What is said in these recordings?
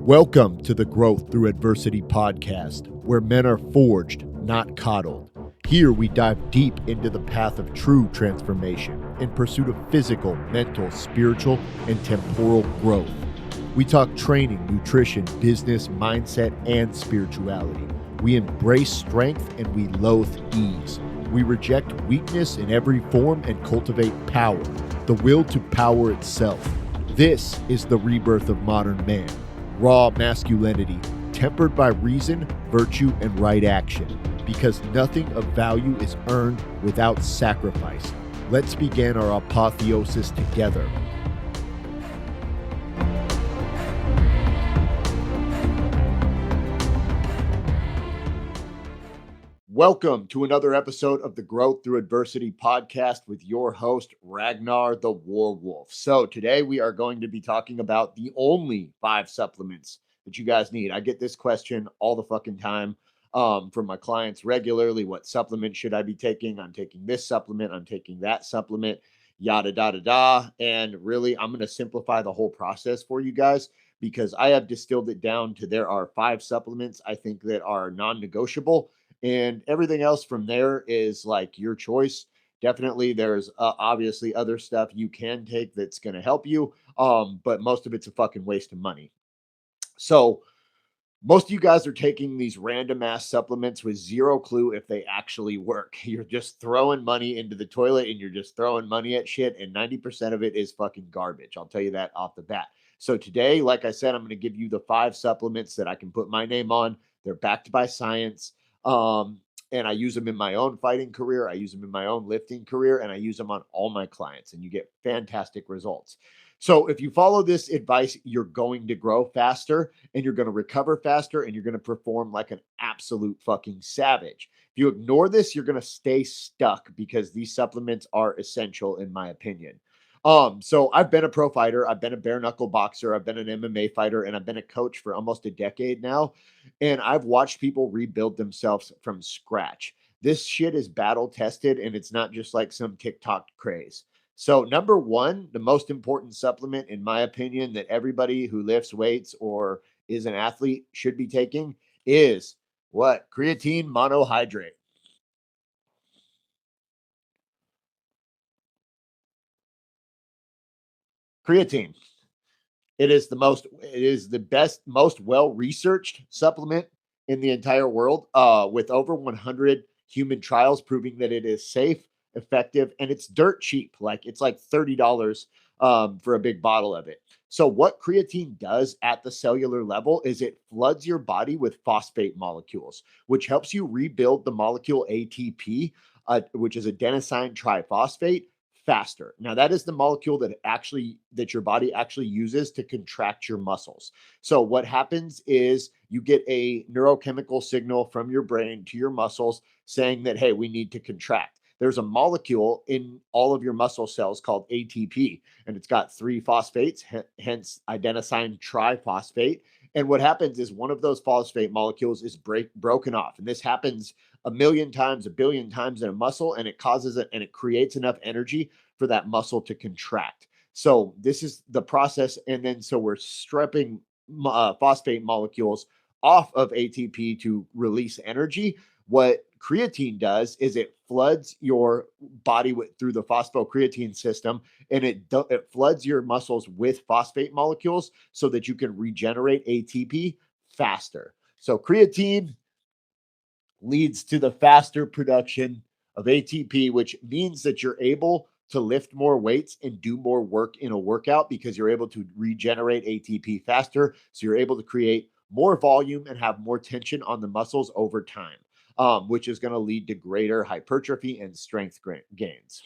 Welcome to the Growth Through Adversity podcast, where men are forged, not coddled. Here we dive deep into the path of true transformation in pursuit of physical, mental, spiritual, and temporal growth. We talk training, nutrition, business, mindset, and spirituality. We embrace strength and we loathe ease. We reject weakness in every form and cultivate power, the will to power itself. This is the rebirth of modern man. Raw masculinity, tempered by reason, virtue, and right action, because nothing of value is earned without sacrifice. Let's begin our apotheosis together. Welcome to another episode of the Growth Through Adversity podcast with your host, Ragnar the Warwolf. So today we are going to be talking about the only 5 supplements that you guys need. I get this question all the fucking time from my clients regularly. What supplement should I be taking? I'm taking this supplement. I'm taking that supplement, yada, da, da, da. And really, I'm going to simplify the whole process for you guys because I have distilled it down to there are 5 supplements I think that are non-negotiable. And everything else from there is like your choice. Definitely, there's obviously other stuff you can take that's going to help you. But most of it's a fucking waste of money. So most of you guys are taking these random ass supplements with zero clue if they actually work. You're just throwing money into the toilet and you're just throwing money at shit. And 90% of it is fucking garbage. I'll tell you that off the bat. So today, like I said, I'm going to give you the 5 supplements that I can put my name on. They're backed by science. And I use them in my own fighting career. I use them in my own lifting career, and I use them on all my clients, and you get fantastic results. So if you follow this advice, you're going to grow faster and you're going to recover faster and you're going to perform like an absolute fucking savage. If you ignore this, you're going to stay stuck because these supplements are essential in my opinion. So I've been a pro fighter. I've been a bare knuckle boxer. I've been an MMA fighter, and I've been a coach for almost a decade now. And I've watched people rebuild themselves from scratch. This shit is battle tested, and it's not just like some TikTok craze. So number 1, the most important supplement, in my opinion, that everybody who lifts weights or is an athlete should be taking is what? Creatine monohydrate. Creatine. It is the best, most well-researched supplement in the entire world, with over 100 human trials proving that it is safe, effective, and it's dirt cheap. Like it's like $30 for a big bottle of it. So what creatine does at the cellular level is it floods your body with phosphate molecules, which helps you rebuild the molecule ATP, which is adenosine triphosphate, faster. Now that is the molecule that your body actually uses to contract your muscles. So what happens is you get a neurochemical signal from your brain to your muscles saying that, hey, we need to contract. There's a molecule in all of your muscle cells called ATP, and it's got 3 phosphates, hence adenosine triphosphate. And what happens is one of those phosphate molecules is broken off. And this happens a million times, a billion times in a muscle, and it causes it and it creates enough energy for that muscle to contract. So this is the process. And then so we're stripping phosphate molecules off of ATP to release energy. What creatine does is it floods your body through the phosphocreatine system, and it floods your muscles with phosphate molecules so that you can regenerate ATP faster. So creatine leads to the faster production of ATP, which means that you're able to lift more weights and do more work in a workout because you're able to regenerate ATP faster. So you're able to create more volume and have more tension on the muscles over time, which is going to lead to greater hypertrophy and strength gains.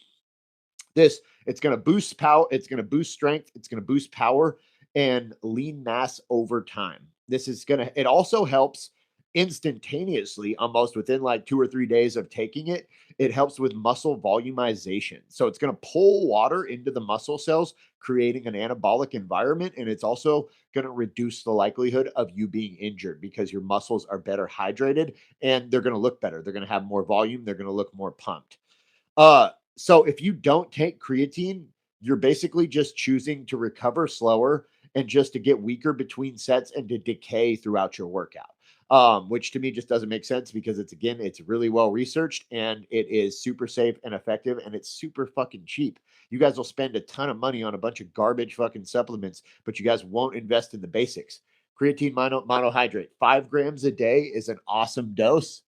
It's going to boost power. It's going to boost strength. It's going to boost power and lean mass over time. It also helps instantaneously, almost within like 2 or 3 days of taking it. It helps with muscle volumization. So it's going to pull water into the muscle cells, creating an anabolic environment. And it's also going to reduce the likelihood of you being injured because your muscles are better hydrated and they're going to look better. They're going to have more volume. They're going to look more pumped. So if you don't take creatine, you're basically just choosing to recover slower and just to get weaker between sets and to decay throughout your workout. Which to me just doesn't make sense because it's really well researched and it is super safe and effective and it's super fucking cheap. You guys will spend a ton of money on a bunch of garbage fucking supplements, but you guys won't invest in the basics. Creatine monohydrate, 5 grams a day is an awesome dose.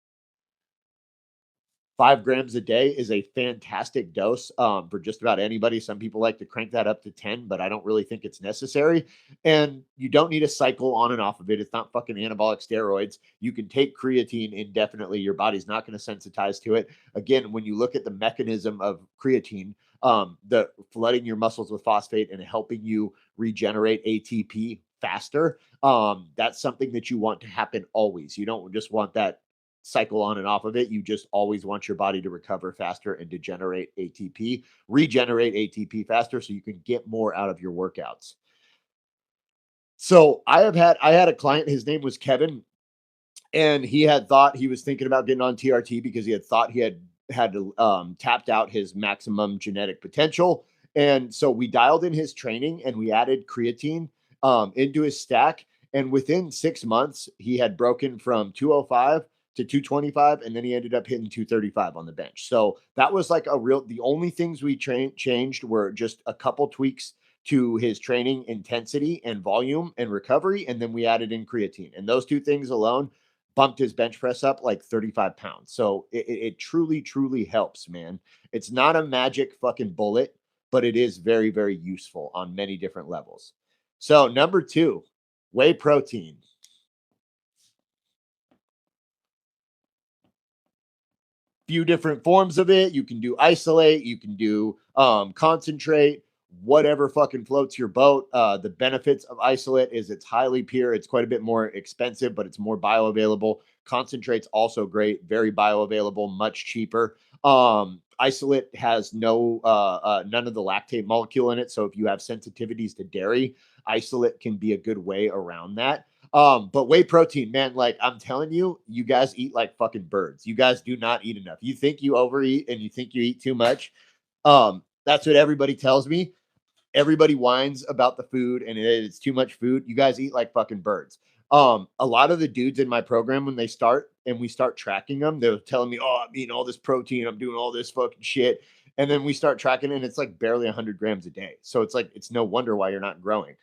5 grams a day is a fantastic dose for just about anybody. Some people like to crank that up to 10, but I don't really think it's necessary. And you don't need to cycle on and off of it. It's not fucking anabolic steroids. You can take creatine indefinitely. Your body's not going to sensitize to it. Again, when you look at the mechanism of creatine, the flooding your muscles with phosphate and helping you regenerate ATP faster, that's something that you want to happen always. You don't just want that cycle on and off of it. You just always want your body to recover faster and to regenerate ATP faster so you can get more out of your workouts. So I had a client, his name was Kevin, and he had thought he was thinking about getting on TRT because he had thought he had tapped out his maximum genetic potential. And so we dialed in his training and we added creatine into his stack. And within 6 months, he had broken from 205 to 225, and then he ended up hitting 235 on the bench. So that was like the only things we changed were just a couple tweaks to his training intensity and volume and recovery. And then we added in creatine. And those two things alone bumped his bench press up like 35 pounds. So it truly, truly helps, man. It's not a magic fucking bullet, but it is very, very useful on many different levels. So number 2, whey protein. Few different forms of it. You can do isolate, you can do concentrate, whatever fucking floats your boat. The benefits of isolate is it's highly pure. It's quite a bit more expensive, but it's more bioavailable. Concentrate's also great, very bioavailable, much cheaper. Isolate has none of the lactate molecule in it. So if you have sensitivities to dairy, isolate can be a good way around that. But whey protein, man, like I'm telling you, you guys eat like fucking birds. You guys do not eat enough. You think you overeat and you think you eat too much. That's what everybody tells me. Everybody whines about the food and it's too much food. You guys eat like fucking birds. A lot of the dudes in my program, when they start and we start tracking them, they're telling me, "Oh, I'm eating all this protein. I'm doing all this fucking shit." And then we start tracking it and it's like barely 100 grams a day. So it's like, it's no wonder why you're not growing.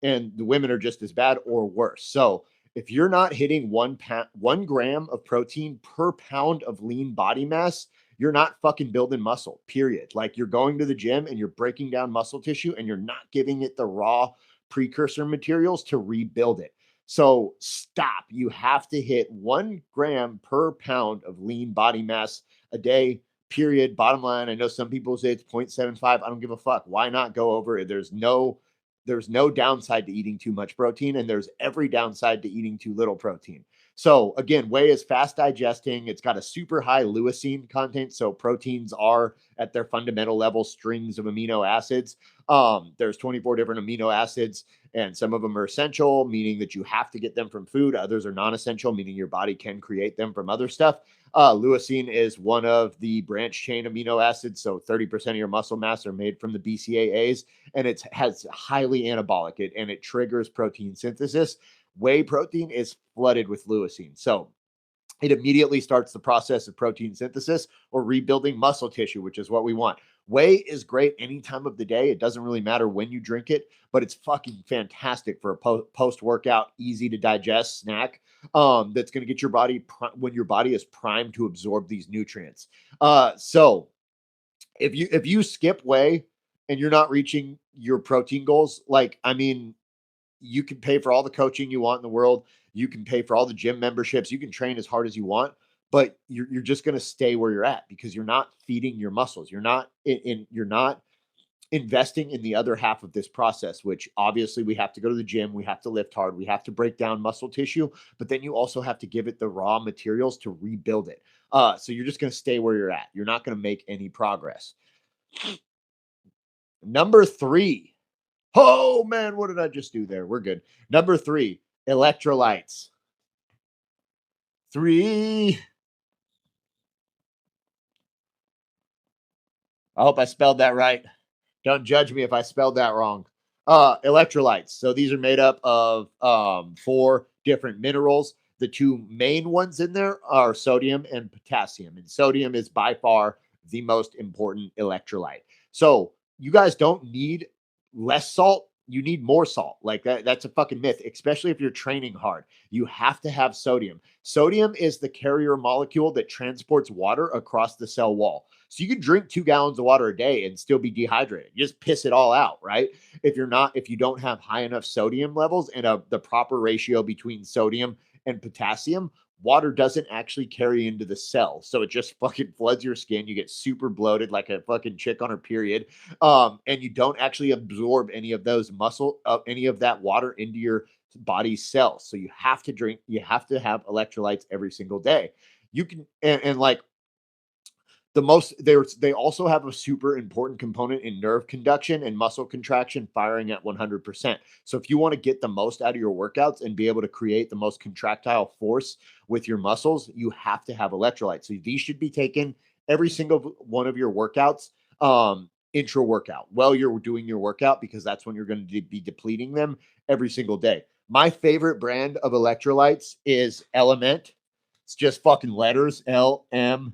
And the women are just as bad or worse. So if you're not hitting 1 gram of protein per pound of lean body mass, you're not fucking building muscle, period. Like you're going to the gym and you're breaking down muscle tissue and you're not giving it the raw precursor materials to rebuild it. So stop. You have to hit 1 gram per pound of lean body mass a day, period. Bottom line, I know some people say it's 0.75. I don't give a fuck. Why not go over it? There's no downside to eating too much protein, and there's every downside to eating too little protein. So again, whey is fast digesting. It's got a super high leucine content. So proteins are at their fundamental level strings of amino acids. There's 24 different amino acids, and some of them are essential, meaning that you have to get them from food. Others are non-essential, meaning your body can create them from other stuff. Leucine is one of the branch chain amino acids. So 30% of your muscle mass are made from the BCAAs, and it has highly anabolic and it triggers protein synthesis. Whey protein is flooded with leucine. So it immediately starts the process of protein synthesis or rebuilding muscle tissue, which is what we want. Whey is great any time of the day. It doesn't really matter when you drink it, but it's fucking fantastic for a post-workout, easy to digest snack that's going to get your body when your body is primed to absorb these nutrients. So if you skip whey and you're not reaching your protein goals, like, I mean, you can pay for all the coaching you want in the world. You can pay for all the gym memberships. You can train as hard as you want, but you're just going to stay where you're at because you're not feeding your muscles. You're not investing in the other half of this process, which obviously we have to go to the gym. We have to lift hard. We have to break down muscle tissue, but then you also have to give it the raw materials to rebuild it. So you're just going to stay where you're at. You're not going to make any progress. Number 3. Oh man, what did I just do there? We're good. Number 3, electrolytes. 3. I hope I spelled that right. Don't judge me if I spelled that wrong. Electrolytes. So these are made up of 4 different minerals. The 2 main ones in there are sodium and potassium. And sodium is by far the most important electrolyte. So you guys don't need less salt. You need more salt. Like that's a fucking myth, especially if you're training hard. You have to have sodium. Sodium is the carrier molecule that transports water across the cell wall. So you can drink 2 gallons of water a day and still be dehydrated. You just piss it all out, right? If you don't have high enough sodium levels and the proper ratio between sodium and potassium, water doesn't actually carry into the cell. So it just fucking floods your skin. You get super bloated like a fucking chick on her period. And you don't actually absorb any of any of that water into your body's cells. So you have to have electrolytes every single day. You can, and like, they also have a super important component in nerve conduction and muscle contraction firing at 100%. So if you want to get the most out of your workouts and be able to create the most contractile force with your muscles, you have to have electrolytes. So these should be taken every single one of your workouts, intra workout, while you're doing your workout, because that's when you're going to be depleting them every single day. My favorite brand of electrolytes is Element. It's just fucking letters, LMNT,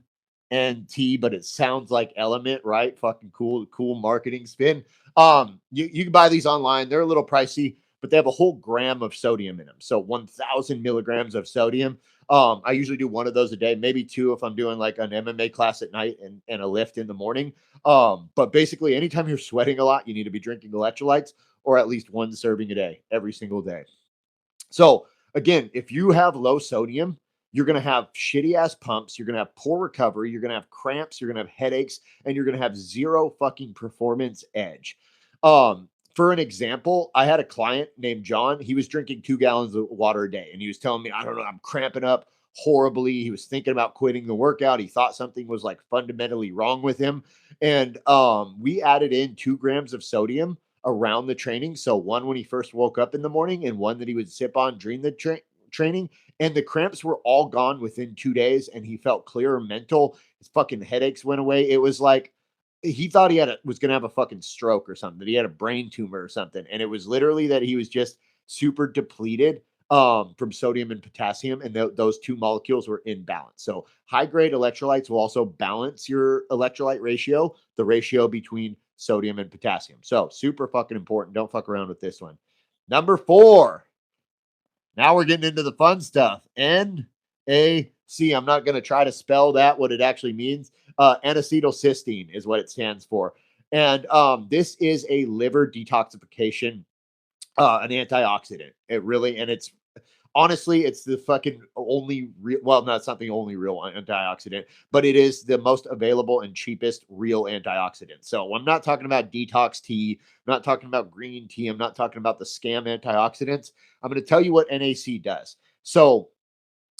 but it sounds like Element, right? Fucking cool marketing spin. You can buy these online. They're a little pricey, but they have a whole gram of sodium in them. So 1,000 milligrams of sodium. I usually do one of those a day, maybe 2 if I'm doing like an MMA class at night and a lift in the morning. But basically, anytime you're sweating a lot, you need to be drinking electrolytes or at least 1 serving a day, every single day. So again, if you have low sodium, you're going to have shitty ass pumps. You're going to have poor recovery. You're going to have cramps. You're going to have headaches, and you're going to have zero fucking performance edge. For an example, I had a client named John. He was drinking 2 gallons of water a day, and he was telling me, I don't know, I'm cramping up horribly. He was thinking about quitting the workout. He thought something was like fundamentally wrong with him. And we added in 2 grams of sodium around the training. So 1 when he first woke up in the morning, and 1 that he would sip on during the training. And the cramps were all gone within 2 days, and he felt clearer mental. His fucking headaches went away. It was like he thought he was going to have a fucking stroke or something, that he had a brain tumor or something. And it was literally that he was just super depleted from sodium and potassium, and those 2 molecules were in balance. So high grade electrolytes will also balance your electrolyte ratio, the ratio between sodium and potassium. So super fucking important. Don't fuck around with this one. Number 4. Now we're getting into the fun stuff. NAC. I'm not going to try to spell that, what it actually means. N-acetylcysteine is what it stands for. And this is a liver detoxification, an antioxidant. It's honestly, it's the fucking only real, well, no, it's not the only real antioxidant, but it is the most available and cheapest real antioxidant. So I'm not talking about detox tea. I'm not talking about green tea. I'm not talking about the scam antioxidants. I'm going to tell you what NAC does. So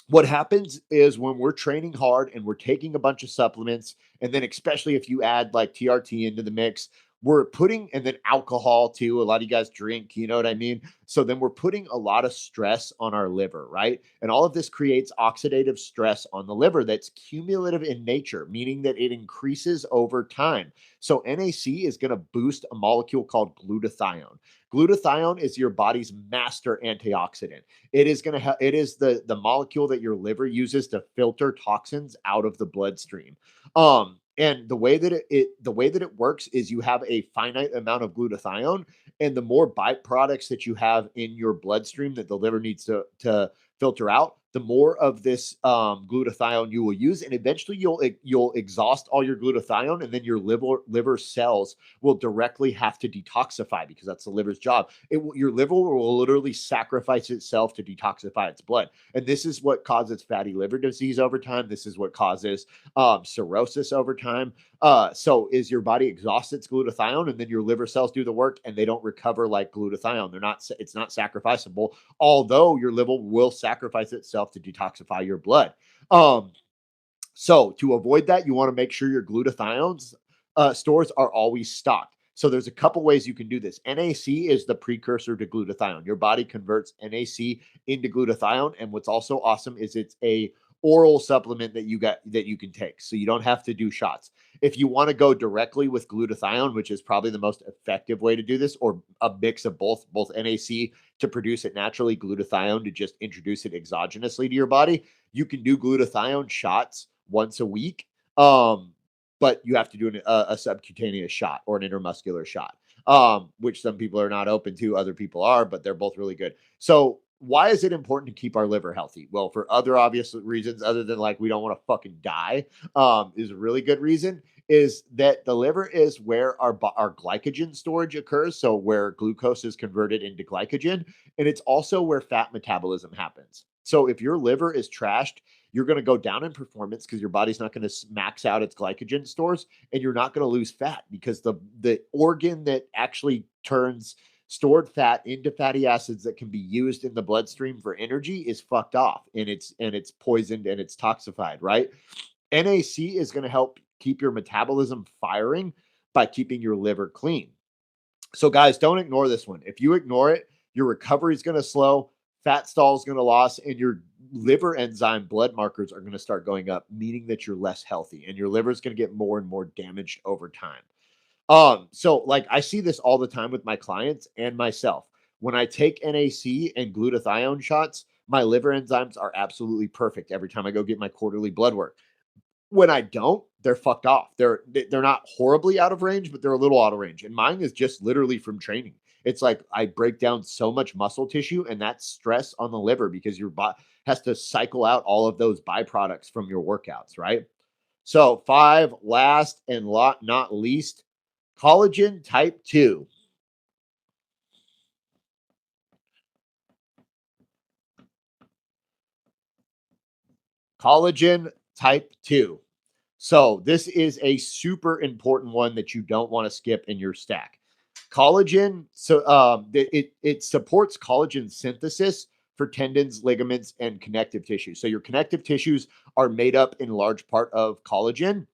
what happens is when we're training hard and we're taking a bunch of supplements, and then especially if you add like TRT into the mix, we're putting, and then alcohol too. A lot of you guys drink, you know what I mean? So then we're putting a lot of stress on our liver, right? And all of this creates oxidative stress on the liver that's cumulative in nature, meaning that it increases over time. So NAC is going to boost a molecule called glutathione. Glutathione is your body's master antioxidant. It is going to it is the molecule that your liver uses to filter toxins out of the bloodstream. And the way that it works is you have a finite amount of glutathione, and the more byproducts that you have in your bloodstream that the liver needs to filter out, the more of this glutathione you will use, and eventually you'll exhaust all your glutathione, and then your liver cells will directly have to detoxify, because that's the liver's job. Your liver will literally sacrifice itself to detoxify its blood, and this is what causes fatty liver disease over time. This is what causes cirrhosis over time. So is your body exhausts its glutathione, and then your liver cells do the work, and they don't recover like glutathione. It's not sacrificable, although your liver will sacrifice itself to detoxify your blood. So to avoid that, you want to make sure your glutathiones stores are always stocked. So there's a couple ways you can do this. NAC is the precursor to glutathione. Your body converts NAC into glutathione, and what's also awesome is it's a oral supplement that you can take. So you don't have to do shots. If you want to go directly with glutathione, which is probably the most effective way to do this, or a mix of both NAC to produce it naturally, glutathione to just introduce it exogenously to your body, you can do glutathione shots once a week. But you have to do a subcutaneous shot or an intermuscular shot, which some people are not open to, other people are, but they're both really good. So why is it important to keep our liver healthy? Well, for other obvious reasons, other than like we don't want to fucking die, is a really good reason. Is that the liver is where our glycogen storage occurs, so where glucose is converted into glycogen, and it's also where fat metabolism happens. So if your liver is trashed, you're going to go down in performance because your body's not going to max out its glycogen stores, and you're not going to lose fat because the organ that actually turns stored fat into fatty acids that can be used in the bloodstream for energy is fucked off, and it's poisoned and it's toxified, right? NAC is going to help keep your metabolism firing by keeping your liver clean. So guys, don't ignore this one. If you ignore it, your recovery is going to slow, fat stall is going to loss, and your liver enzyme blood markers are going to start going up, meaning that you're less healthy and your liver is going to get more and more damaged over time. So like I see this all the time with my clients and myself. When I take NAC and glutathione shots, my liver enzymes are absolutely perfect every time I go get my quarterly blood work. When I don't, they're fucked off. They're not horribly out of range, but they're a little out of range. And mine is just literally from training. It's like I break down so much muscle tissue, and that's stress on the liver because your body has to cycle out all of those byproducts from your workouts, right? So, five, last and not least, collagen type 2. Collagen type 2. So, this is a super important one that you don't want to skip in your stack. Collagen, so it supports collagen synthesis for tendons, ligaments, and connective tissue. So your connective tissues are made up in large part of collagen,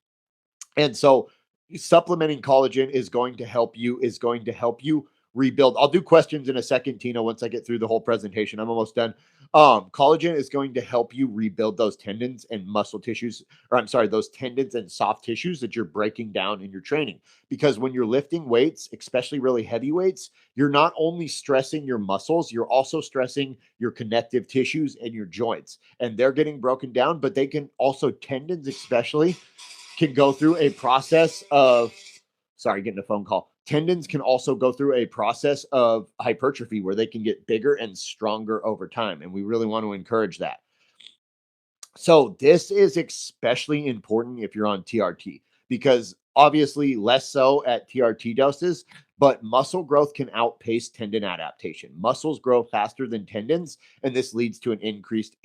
and so supplementing collagen is going to help you rebuild. I'll do questions in a second, Tina, once I get through the whole presentation. I'm almost done. Collagen is going to help you rebuild those tendons and muscle tissues, or I'm sorry, those tendons and soft tissues that you're breaking down in your training. Because when you're lifting weights, especially really heavy weights, you're not only stressing your muscles, you're also stressing your connective tissues and your joints. And they're getting broken down, but they can also, tendons especially, can go through a process of, sorry, getting a phone call. Tendons can also go through a process of hypertrophy where they can get bigger and stronger over time. And we really want to encourage that. So this is especially important if you're on TRT, because obviously less so at TRT doses, but muscle growth can outpace tendon adaptation. Muscles grow faster than tendons, and this leads to an increased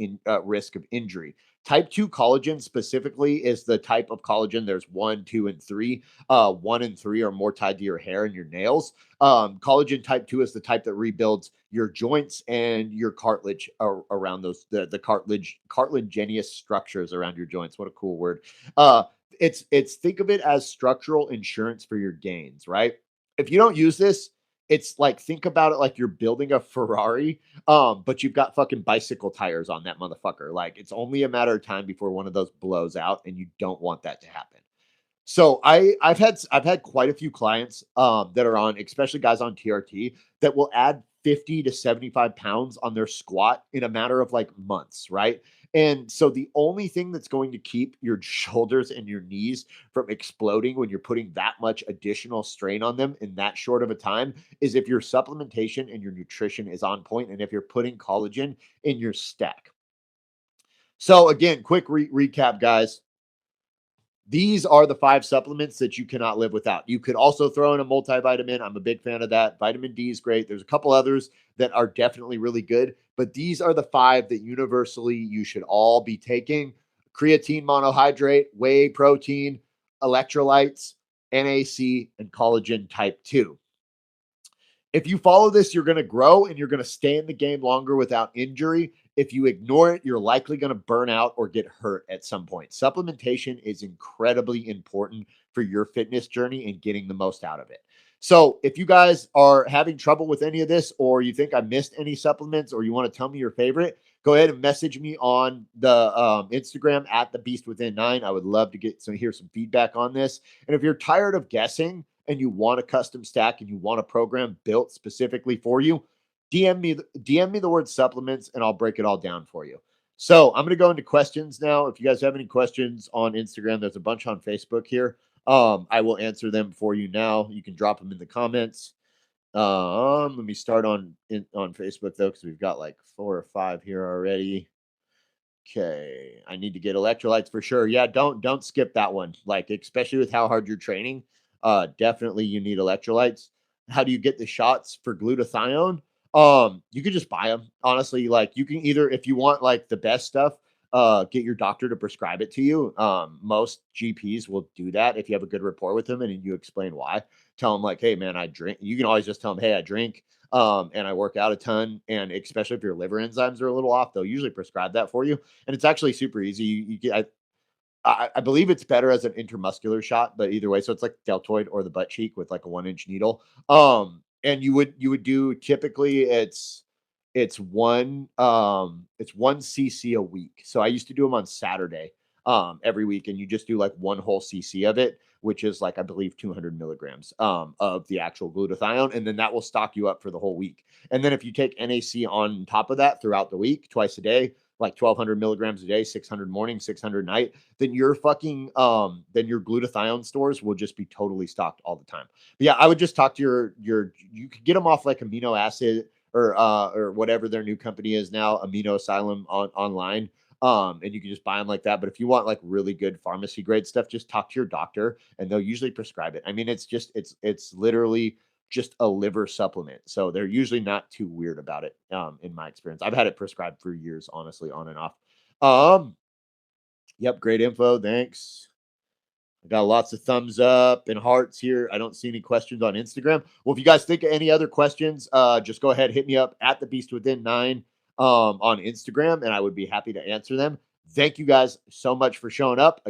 risk of injury. Type 2 collagen specifically is the type of collagen. There's 1, 2, and 3. 1 and 3 are more tied to your hair and your nails. Collagen type 2 is the type that rebuilds your joints and your cartilage around those, the cartilaginous structures around your joints. What a cool word. It's think of it as structural insurance for your gains, right? If you don't use this, it's like, think about it like you're building a Ferrari, but you've got fucking bicycle tires on that motherfucker. Like, it's only a matter of time before one of those blows out, and you don't want that to happen. So I've had quite a few clients that are on, especially guys on TRT, that will add 50 to 75 pounds on their squat in a matter of like months, right? And so the only thing that's going to keep your shoulders and your knees from exploding when you're putting that much additional strain on them in that short of a time is if your supplementation and your nutrition is on point, and if you're putting collagen in your stack. So again, quick recap, guys. These are the 5 supplements that you cannot live without. You could also throw in a multivitamin. I'm a big fan of that. Vitamin D is great. There's a couple others that are definitely really good, but these are the 5 that universally you should all be taking: creatine monohydrate, whey protein, electrolytes, NAC, and collagen type 2. If you follow this, you're going to grow and you're going to stay in the game longer without injury. If you ignore it, you're likely going to burn out or get hurt at some point. Supplementation is incredibly important for your fitness journey and getting the most out of it. So if you guys are having trouble with any of this, or you think I missed any supplements, or you want to tell me your favorite, go ahead and message me on the Instagram at the Beast Within 9. I would love to hear some feedback on this. And if you're tired of guessing and you want a custom stack and you want a program built specifically for you, DM me the word supplements and I'll break it all down for you. So I'm going to go into questions now. If you guys have any questions on Instagram, there's a bunch on Facebook here. I will answer them for you now. You can drop them in the comments. Let me start on Facebook though, because we've got like 4 or 5 here already. Okay, I need to get electrolytes for sure. Yeah, don't skip that one. Like, especially with how hard you're training, definitely you need electrolytes. How do you get the shots for glutathione? You could just buy them. Honestly, like you can either, if you want like the best stuff, get your doctor to prescribe it to you. Most GPs will do that if you have a good rapport with them and you explain why. Tell them like, hey man, I drink. You can always just tell them, hey, I drink. And I work out a ton, and especially if your liver enzymes are a little off, they'll usually prescribe that for you, and it's actually super easy. You get, I believe it's better as an intramuscular shot, but either way, so it's like deltoid or the butt cheek with like a 1 inch needle. And you would do typically it's 1 cc a week. So I used to do them on Saturday, every week, and you just do like one whole cc of it, which is like I believe 200 milligrams of the actual glutathione, and then that will stock you up for the whole week. And then if you take NAC on top of that throughout the week, twice a day, like 1,200 milligrams a day, 600 morning, 600 night, then then your glutathione stores will just be totally stocked all the time. But yeah, I would just talk to you could get them off like amino acid or whatever their new company is now, Amino Asylum online. And you can just buy them like that. But if you want like really good pharmacy grade stuff, just talk to your doctor and they'll usually prescribe it. I mean, it's literally just a liver supplement. So they're usually not too weird about it, in my experience. I've had it prescribed for years, honestly, on and off. Um, yep, great info. Thanks. I got lots of thumbs up and hearts here. I don't see any questions on Instagram. Well, if you guys think of any other questions, just go ahead, hit me up at the Beast Within 9 on Instagram, and I would be happy to answer them. Thank you guys so much for showing up.